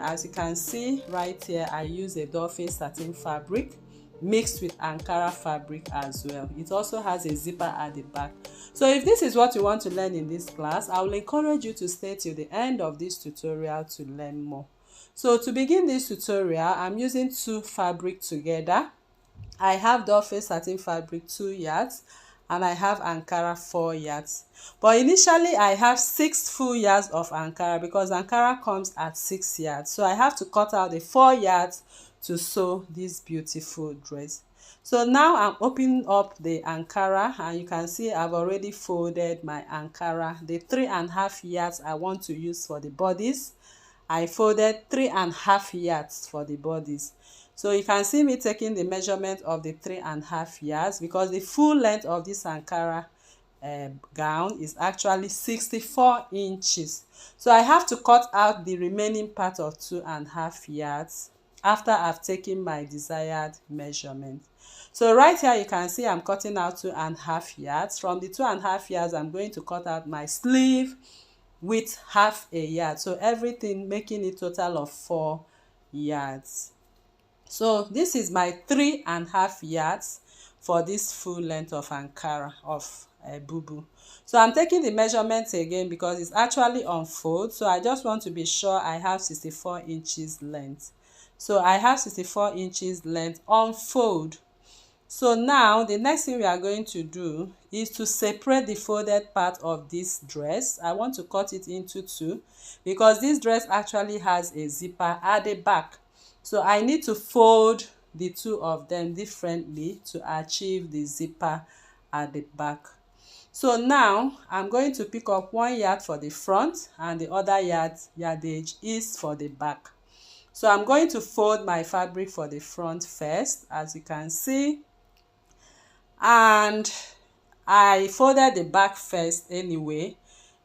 as you can see right here, I use a dolphin satin fabric mixed with Ankara fabric as well. It also has a zipper at the back. So if this is what you want to learn in this class, I will encourage you to stay till the end of this tutorial to learn more. So to begin this tutorial, I'm using two fabric together. I have dolphin satin fabric 2 yards and I have Ankara 4 yards. But initially I have 6 full yards of Ankara because Ankara comes at 6 yards. So I have to cut out the 4 yards to sew this beautiful dress. So now I'm opening up the Ankara and you can see I've already folded my Ankara. The 3.5 yards I want to use for the bodies, I folded 3.5 yards for the bodies. So you can see me taking the measurement of the 3.5 yards because the full length of this Ankara gown is actually 64 inches. So I have to cut out the remaining part of 2.5 yards after I've taken my desired measurement. So right here you can see I'm cutting out 2.5 yards. From the 2.5 yards, I'm going to cut out my sleeve with 1/2 yard. So everything making a total of 4 yards. So this is my 3.5 yards for this full length of Ankara of BUBU. So I'm taking the measurements again because it's actually on fold. So I just want to be sure I have 64 inches length. So I have 64 inches length on fold. So now the next thing we are going to do is to separate the folded part of this dress. I want to cut it into two because this dress actually has a zipper at the back. So I need to fold the two of them differently to achieve the zipper at the back. So now I'm going to pick up 1 yard for the front and the other yardage is for the back. So I'm going to fold my fabric for the front first, as you can see. And I folded the back first anyway.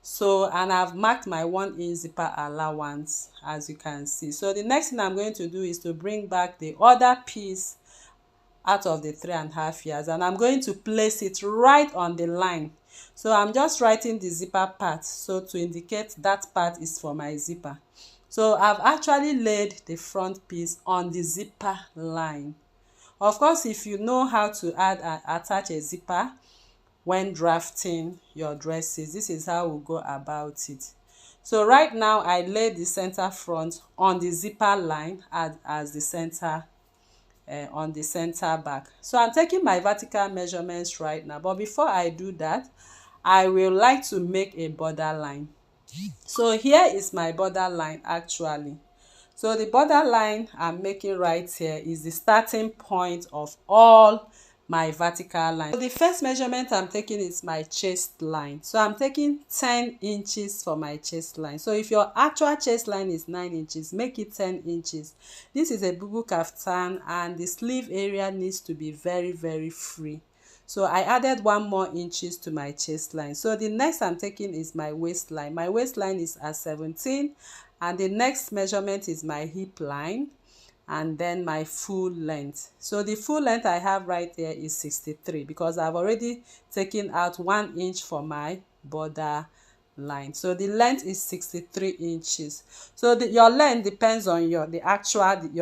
So, and I've marked my 1 inch zipper allowance, as you can see. So the next thing I'm going to do is to bring back the other piece out of the 3.5 yards, and I'm going to place it right on the line. So I'm just writing the zipper part, so to indicate that part is for my zipper. So I've actually laid the front piece on the zipper line. Of course, if you know how to attach a zipper when drafting your dresses, this is how we'll go about it. So right now I laid the center front on the zipper line as the center on the center back. So I'm taking my vertical measurements right now, but before I do that, I will like to make a border line. So here is my border line actually. So the border line I'm making right here is the starting point of all my vertical line. So the first measurement I'm taking is my chest line. So I'm taking 10 inches for my chest line. So if your actual chest line is 9 inches, make it 10 inches. This is a BUBU kaftan and the sleeve area needs to be very, very free. So I added 1 more inches to my chest line. So the next I'm taking is my waistline. My waistline is at 17 and the next measurement is my hip line and then my full length. So the full length I have right there is 63 because I've already taken out 1 inch for my border line. So the length is 63 inches. So your length depends on your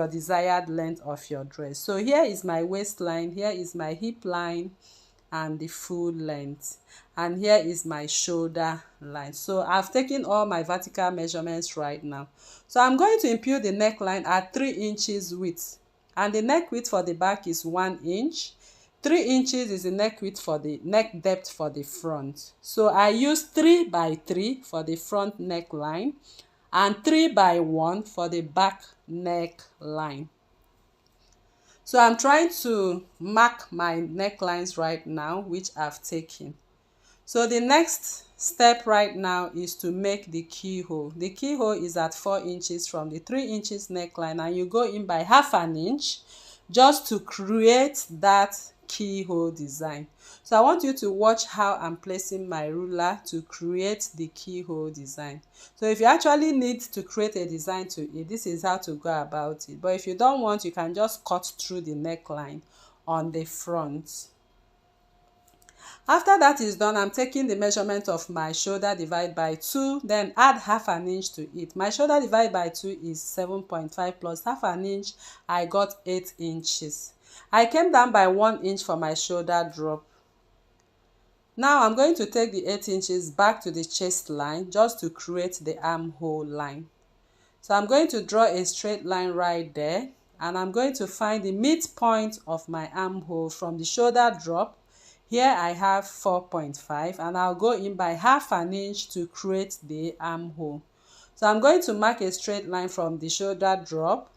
desired length of your dress. So here is my waistline, here is my hip line and the full length, and here is my shoulder line. So I've taken all my vertical measurements right now. So I'm going to impute the neckline at 3 inches width, and the neck width for the back is 1 inch. 3 inches is the neck width for the neck depth for the front. So I use 3 by 3 for the front neckline and 3 by 1 for the back neckline. So I'm trying to mark my necklines right now, which I've taken. So the next step right now is to make the keyhole. The keyhole is at 4 inches from the 3 inches neckline, and you go in by 1/2 inch just to create that keyhole design. So I want you to watch how I'm placing my ruler to create the keyhole design. So if you actually need to create a design to it, this is how to go about it. But if you don't want, you can just cut through the neckline on the front. After that is done, I'm taking the measurement of my shoulder divided by 2, then add half an inch to it. My shoulder divided by 2 is 7.5 plus half an inch, I got 8 inches. I came down by 1 inch for my shoulder drop. Now I'm going to take the 8 inches back to the chest line just to create the armhole line. So I'm going to draw a straight line right there, and I'm going to find the midpoint of my armhole from the shoulder drop. Here I have 4.5, and I'll go in by half an inch to create the armhole. So I'm going to mark a straight line from the shoulder drop,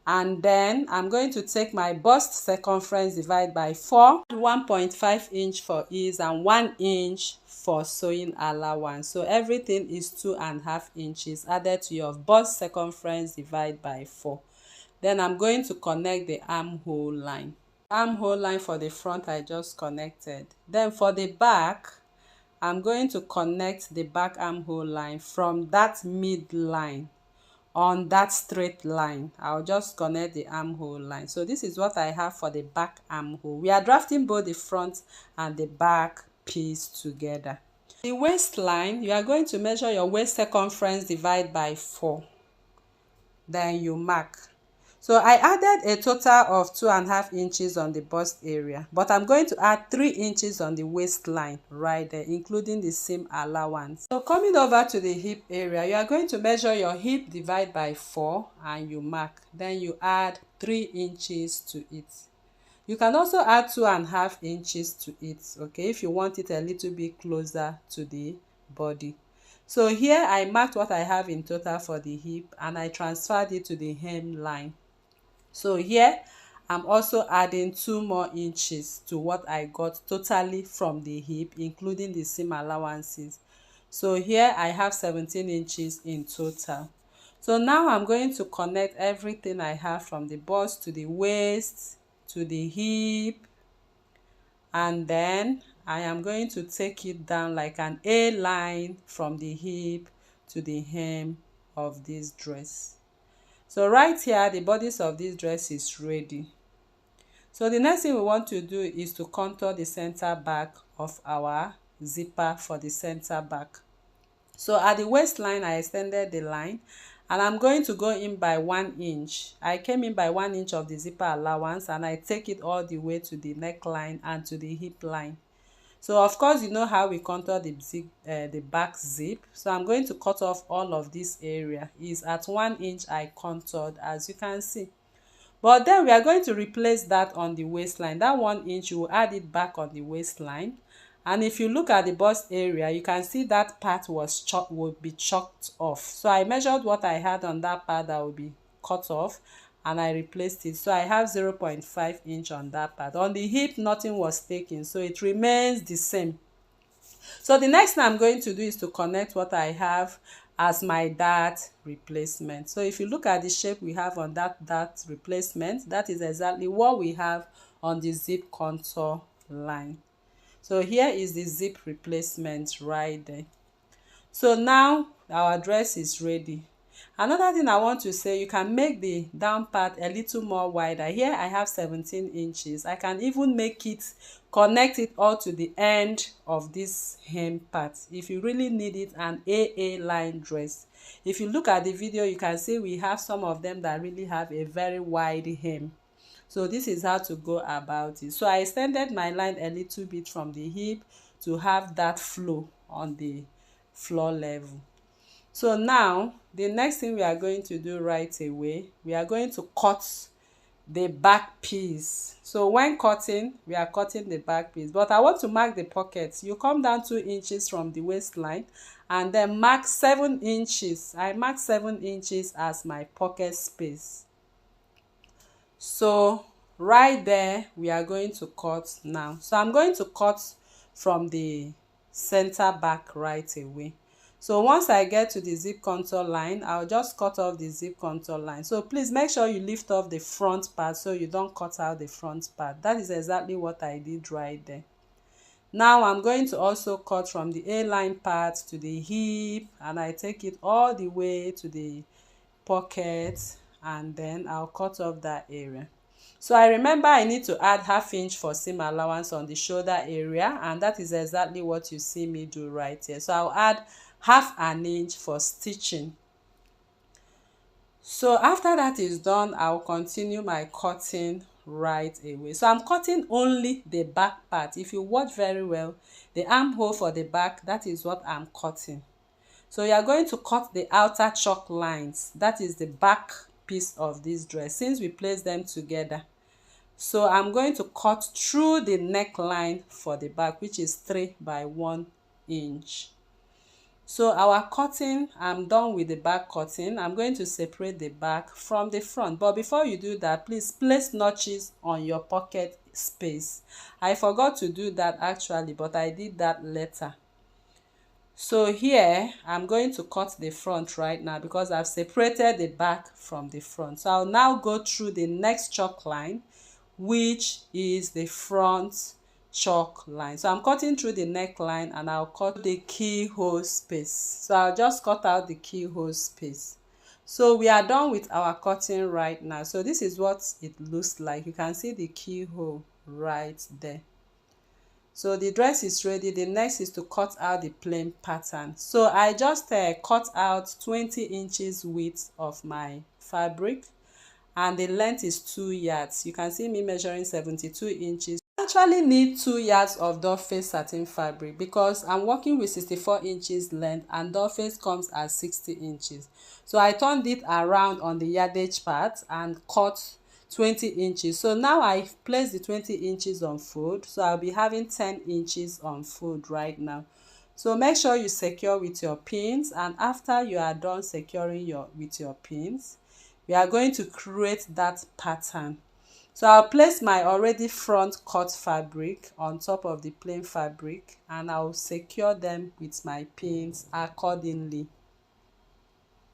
and then I'm going to take my bust circumference divided by 4, 1.5 inch for ease and 1 inch for sewing allowance. So everything is 2.5 inches added to your bust circumference divided by 4. Then I'm going to connect the armhole line. Armhole line for the front I just connected. Then for the back, I'm going to connect the back armhole line from that midline. On that straight line, I'll just connect the armhole line. So this is what I have for the back armhole. We are drafting both the front and the back piece together. The waistline, you are going to measure your waist circumference divided by 4. Then you mark. So I added a total of 2.5 inches on the bust area, but I'm going to add 3 inches on the waistline right there, including the seam allowance. So coming over to the hip area, you are going to measure your hip divided by 4 and you mark. Then you add 3 inches to it. You can also add 2.5 inches to it, okay, if you want it a little bit closer to the body. So here I marked what I have in total for the hip and I transferred it to the hemline. So here I'm also adding 2 more inches to what I got totally from the hip, including the seam allowances. So here I have 17 inches in total. So now I'm going to connect everything I have from the bust to the waist to the hip, and then I am going to take it down like an A line from the hip to the hem of this dress. So right here, the bodice of this dress is ready. So the next thing we want to do is to contour the center back of our zipper for the center back. So at the waistline, I extended the line and I'm going to go in by 1 inch. I came in by 1 inch of the zipper allowance and I take it all the way to the neckline and to the hip line. So of course, you know how we contour the back zip. So I'm going to cut off all of this area. Is at 1 inch I contoured, as you can see. But then we are going to replace that on the waistline. That 1 inch, you will add it back on the waistline. And if you look at the bust area, you can see that part will be chopped off. So I measured what I had on that part that will be cut off, and I replaced it. So I have 0.5 inch on that part. On the hip, nothing was taken, so it remains the same. So the next thing I'm going to do is to connect what I have as my dart replacement. So if you look at the shape we have on that dart replacement, that is exactly what we have on the zip contour line. So here is the zip replacement right there. So now our dress is ready. Another thing I want to say, you can make the down part a little more wider. Here I have 17 inches. I can even make it, connect it all to the end of this hem part if you really need it, an AA line dress. If you look at the video, you can see we have some of them that really have a very wide hem. So this is how to go about it. So I extended my line a little bit from the hip to have that flow on the floor level. So now the next thing we are going to do right away, we are going to cut the back piece. So when cutting, we are cutting the back piece, but I want to mark the pockets. You come down 2 inches from the waistline and then mark 7 inches. I mark 7 inches as my pocket space. So right there we are going to cut now. So I'm going to cut from the center back right away. So once I get to the zip contour line, I'll just cut off the zip contour line. So please make sure you lift off the front part so you don't cut out the front part. That is exactly what I did right there. Now I'm going to also cut from the A-line part to the hip, and I take it all the way to the pocket, and then I'll cut off that area. So I remember I need to add 1/2 inch for seam allowance on the shoulder area, and that is exactly what you see me do right here. So I'll add 1/2 inch for stitching. So after that is done, I'll continue my cutting right away. So I'm cutting only the back part. If you watch very well, the armhole for the back, that is what I'm cutting. So you are going to cut the outer chalk lines. That is the back piece of this dress, since we place them together. So I'm going to cut through the neckline for the back, which is 3 by 1 inch. So our cutting, I'm done with the back cutting. I'm going to separate the back from the front. But before you do that, please place notches on your pocket space. I forgot to do that actually, but I did that later. So here, I'm going to cut the front right now because I've separated the back from the front. So I'll now go through the next chalk line, which is the front chalk line. So I'm cutting through the neckline and I'll cut the keyhole space. So I'll just cut out the keyhole space. So we are done with our cutting right now. So this is what it looks like. You can see the keyhole right there. So the dress is ready. The next is to cut out the plain pattern. So I just cut out 20 inches width of my fabric, and the length is 2 yards. You can see me measuring 72 inches. I actually need 2 yards of doll face satin fabric because I'm working with 64 inches length and doll face comes at 60 inches. So I turned it around on the yardage part and cut 20 inches. So now I've placed the 20 inches on fold. So I'll be having 10 inches on fold right now. So make sure you secure with your pins, and after you are done securing with your pins, we are going to create that pattern. So I'll place my already front cut fabric on top of the plain fabric and I'll secure them with my pins accordingly.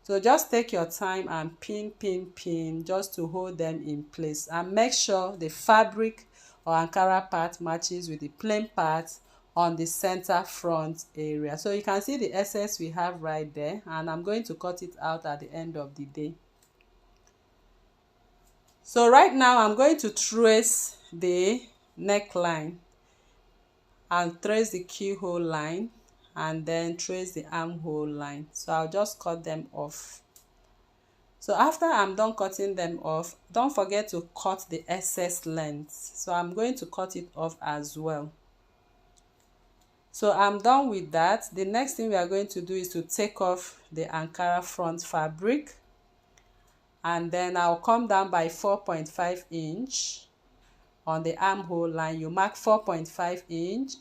So just take your time and pin just to hold them in place, and make sure the fabric or Ankara part matches with the plain part on the center front area. So you can see the excess we have right there, and I'm going to cut it out at the end of the day. So right now I'm going to trace the neckline and trace the keyhole line and then trace the armhole line. So I'll just cut them off. So after I'm done cutting them off, don't forget to cut the excess length. So I'm going to cut it off as well. So I'm done with that. The next thing we are going to do is to take off the Ankara front fabric, and then I'll come down by 4.5 inch on the armhole line. You mark 4.5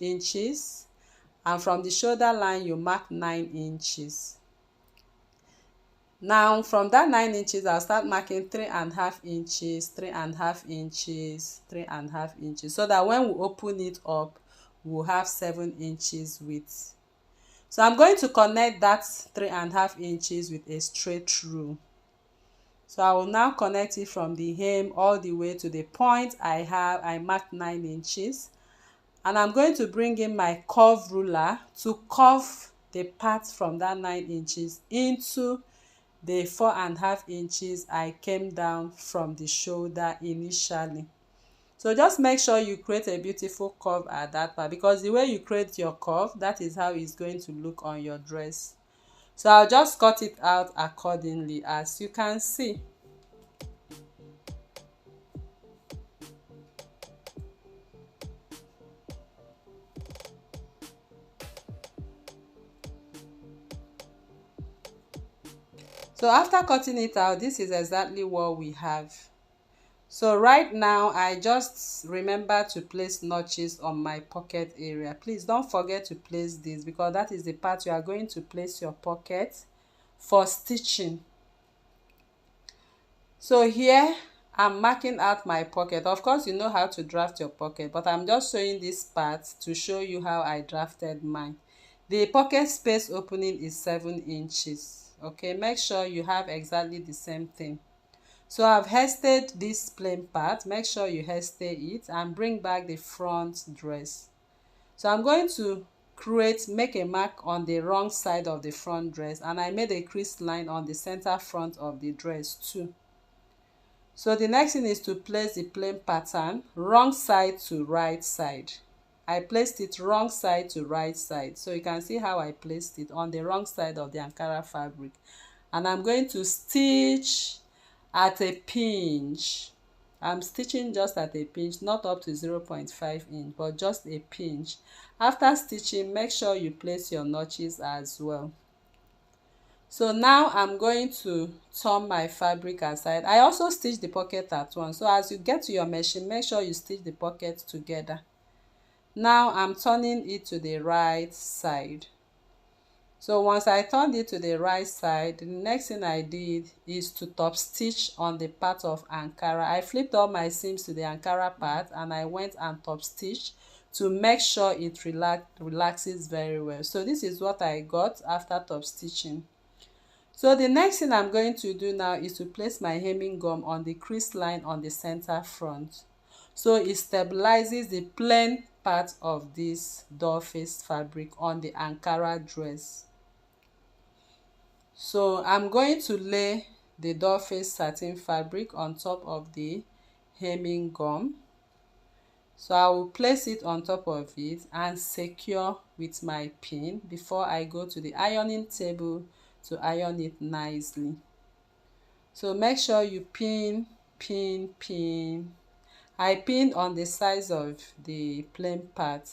inches, and from the shoulder line you mark 9 inches. Now from that 9 inches I'll start marking 3.5 inches, 3.5 inches, 3.5 inches, so that when we open it up we'll have 7 inches width. So I'm going to connect that 3.5 inches with a straight rule. So I will now connect it from the hem all the way to the point I marked 9 inches, and I'm going to bring in my curve ruler to curve the part from that 9 inches into the 4.5 inches I came down from the shoulder initially. So just make sure you create a beautiful curve at that part, because the way you create your curve, that is how it's going to look on your dress. So I'll just cut it out accordingly, as you can see. So after cutting it out, this is exactly what we have. So right now I just remember to place notches on my pocket area. Please don't forget to place this, because that is the part you are going to place your pocket for stitching. So here I'm marking out my pocket. Of course you know how to draft your pocket, but I'm just showing this part to show you how I drafted mine. The pocket space opening is 7 inches. Okay, make sure you have exactly the same thing. So I've hasted this plain part. Make sure you haste it and bring back the front dress. So I'm going to make a mark on the wrong side of the front dress, and I made a crease line on the center front of the dress too. So the next thing is to place the plain pattern wrong side to right side. I placed it wrong side to right side, so you can see how I placed it on the wrong side of the Ankara fabric. And I'm going to stitch at a pinch. I'm stitching just at a pinch, not up to 0.5 inch, but just a pinch. After stitching, make sure you place your notches as well. So now I'm going to turn my fabric aside. I also stitch the pocket at once, so as you get to your machine, make sure you stitch the pockets together. Now I'm turning it to the right side. So once I turned it to the right side, the next thing I did is to top stitch on the part of Ankara. I flipped all my seams to the Ankara part and I went and top stitched to make sure it relaxes very well. So this is what I got after top stitching. So the next thing I'm going to do now is to place my hemming gum on the crease line on the center front. So it stabilizes the plain part of this doll face fabric on the Ankara dress. So I'm going to lay the doll face satin fabric on top of the hemming gum. So I will place it on top of it and secure with my pin before I go to the ironing table to iron it nicely. So make sure you pin. I pinned on the sides of the plain part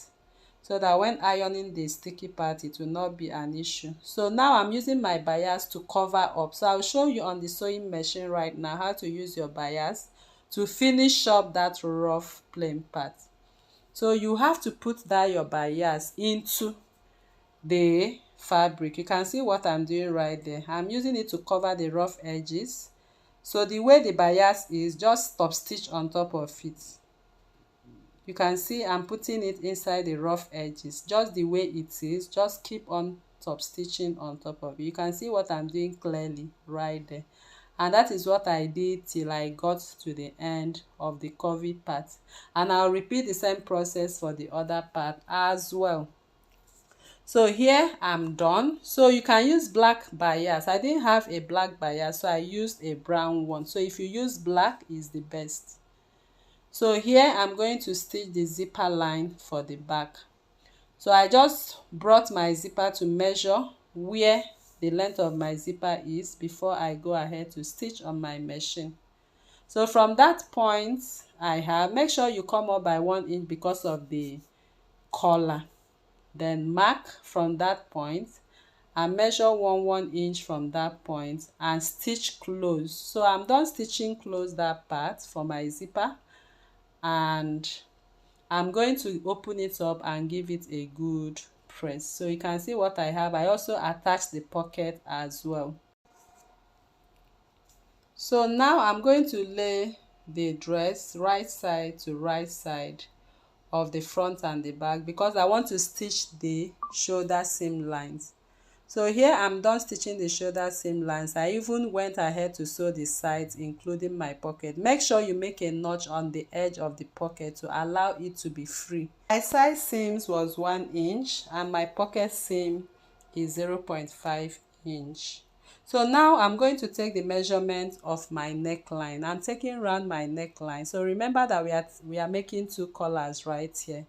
so that when ironing the sticky part, it will not be an issue. So now I'm using my bias to cover up. So I'll show you on the sewing machine right now how to use your bias to finish up that rough plain part. So you have to put that your bias into the fabric. You can see what I'm doing right there. I'm using it to cover the rough edges. So the way the bias is, just top stitch on top of it. You can see I'm putting it inside the rough edges just the way it is. Just keep on top stitching on top of it. You can see what I'm doing clearly right there. And that is what I did till I got to the end of the curvy part. And I'll repeat the same process for the other part as well. So here I'm done. So you can use black bias. I didn't have a black bias, so I used a brown one. So if you use black, is the best. So here I'm going to stitch the zipper line for the back. So I just brought my zipper to measure where the length of my zipper is before I go ahead to stitch on my machine. So from that point make sure you come up by 1 inch because of the collar. Then mark from that point and measure 1 inch from that point and stitch close. So I'm done stitching close that part for my zipper, and I'm going to open it up and give it a good press. So you can see what I have. I also attached the pocket as well. So now I'm going to lay the dress right side to right side of the front and the back because I want to stitch the shoulder seam lines. So here I'm done stitching the shoulder seam lines. I even went ahead to sew the sides including my pocket. Make sure you make a notch on the edge of the pocket to allow it to be free. My side seams was 1 inch and my pocket seam is 0.5 inch. So now I'm going to take the measurement of my neckline. I'm taking around my neckline. So remember that we are making 2 collars right here.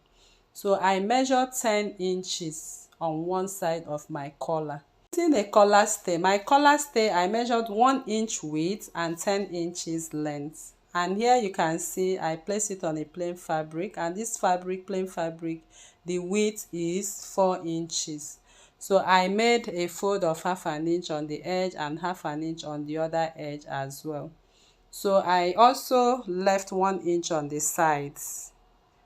So I measured 10 inches on one side of my collar. Using a collar stay, my collar stay I measured 1 inch width and 10 inches length. And here you can see I place it on a plain fabric, and this fabric, plain fabric, the width is 4 inches. So I made a fold of 1/2 inch on the edge and 1/2 inch on the other edge as well. So I also left 1 inch on the sides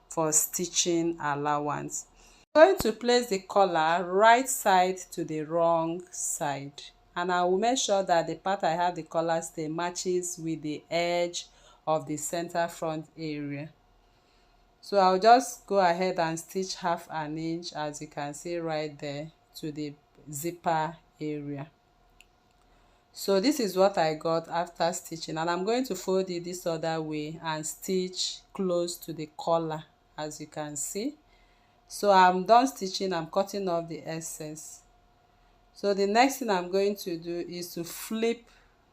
for stitching allowance. I'm going to place the collar right side to the wrong side, and I will make sure that the part I have the collar stay matches with the edge of the center front area. So I'll just go ahead and stitch 1/2 inch, as you can see right there, to the zipper area. So this is what I got after stitching, and I'm going to fold it this other way and stitch close to the collar, as you can see. So I'm done stitching. I'm cutting off the excess. So the next thing I'm going to do is to flip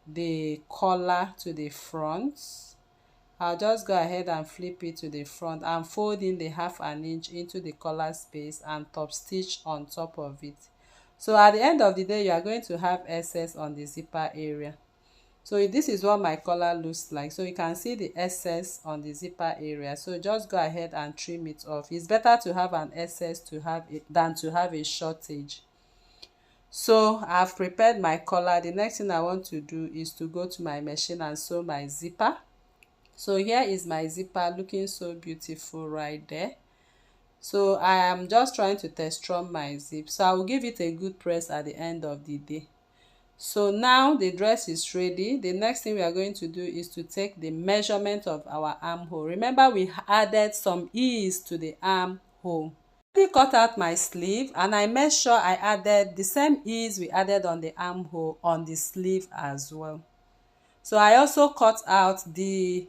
the collar to the front. I'll just go ahead and flip it to the front and fold in the 1/2 inch into the collar space and top stitch on top of it. So at the end of the day, you are going to have excess on the zipper area. So this is what my collar looks like. So you can see the excess on the zipper area. So just go ahead and trim it off. It's better to have an excess than to have a shortage. So I've prepared my collar. The next thing I want to do is to go to my machine and sew my zipper. So here is my zipper, looking so beautiful right there. So I am just trying to texture my zip. So I will give it a good press at the end of the day. So now the dress is ready. The next thing we are going to do is to take the measurement of our armhole. Remember, we added some ease to the armhole. I cut out my sleeve and I made sure I added the same ease we added on the armhole on the sleeve as well. So I also cut out the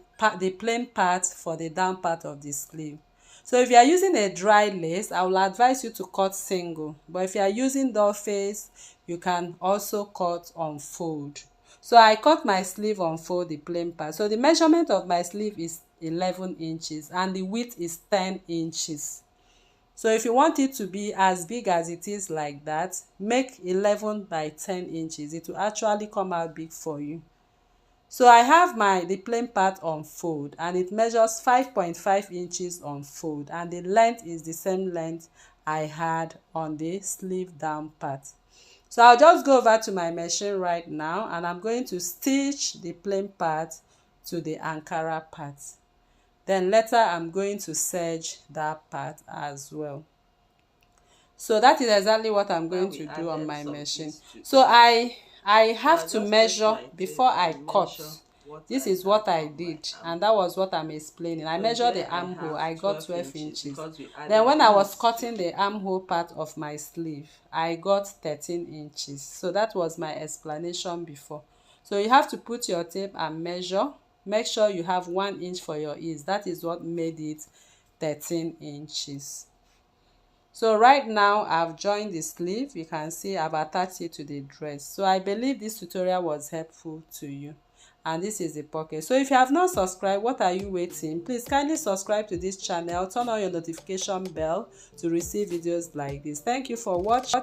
plain part for the down part of the sleeve. So if you are using a dry lace, I will advise you to cut single. But if you are using doll face, you can also cut on fold. So I cut my sleeve on fold, the plain part. So the measurement of my sleeve is 11 inches and the width is 10 inches. So if you want it to be as big as it is like that, make 11 by 10 inches. It will actually come out big for you. So I have the plain part on fold and it measures 5.5 inches on fold and the length is the same length I had on the sleeve down part. So I'll just go over to my machine right now and I'm going to stitch the plain part to the Ankara part. Then later I'm going to serge that part as well. So that is exactly what I'm going to do on my machine. So I have to measure before I cut. This is what I did and that was what I'm explaining. I measured the armhole. I got 12 inches. Then when I was cutting the armhole part of my sleeve, I got 13 inches. So that was my explanation before. So you have to put your tape and measure. Make sure you have 1 inch for your ease. That is what made it 13 inches. So right now I've joined the sleeve. You can see I've attached it to the dress. So I believe this tutorial was helpful to you. And this is the pocket. So if you have not subscribed, what are you waiting? Please kindly subscribe to this channel. Turn on your notification bell to receive videos like this. Thank you for watching.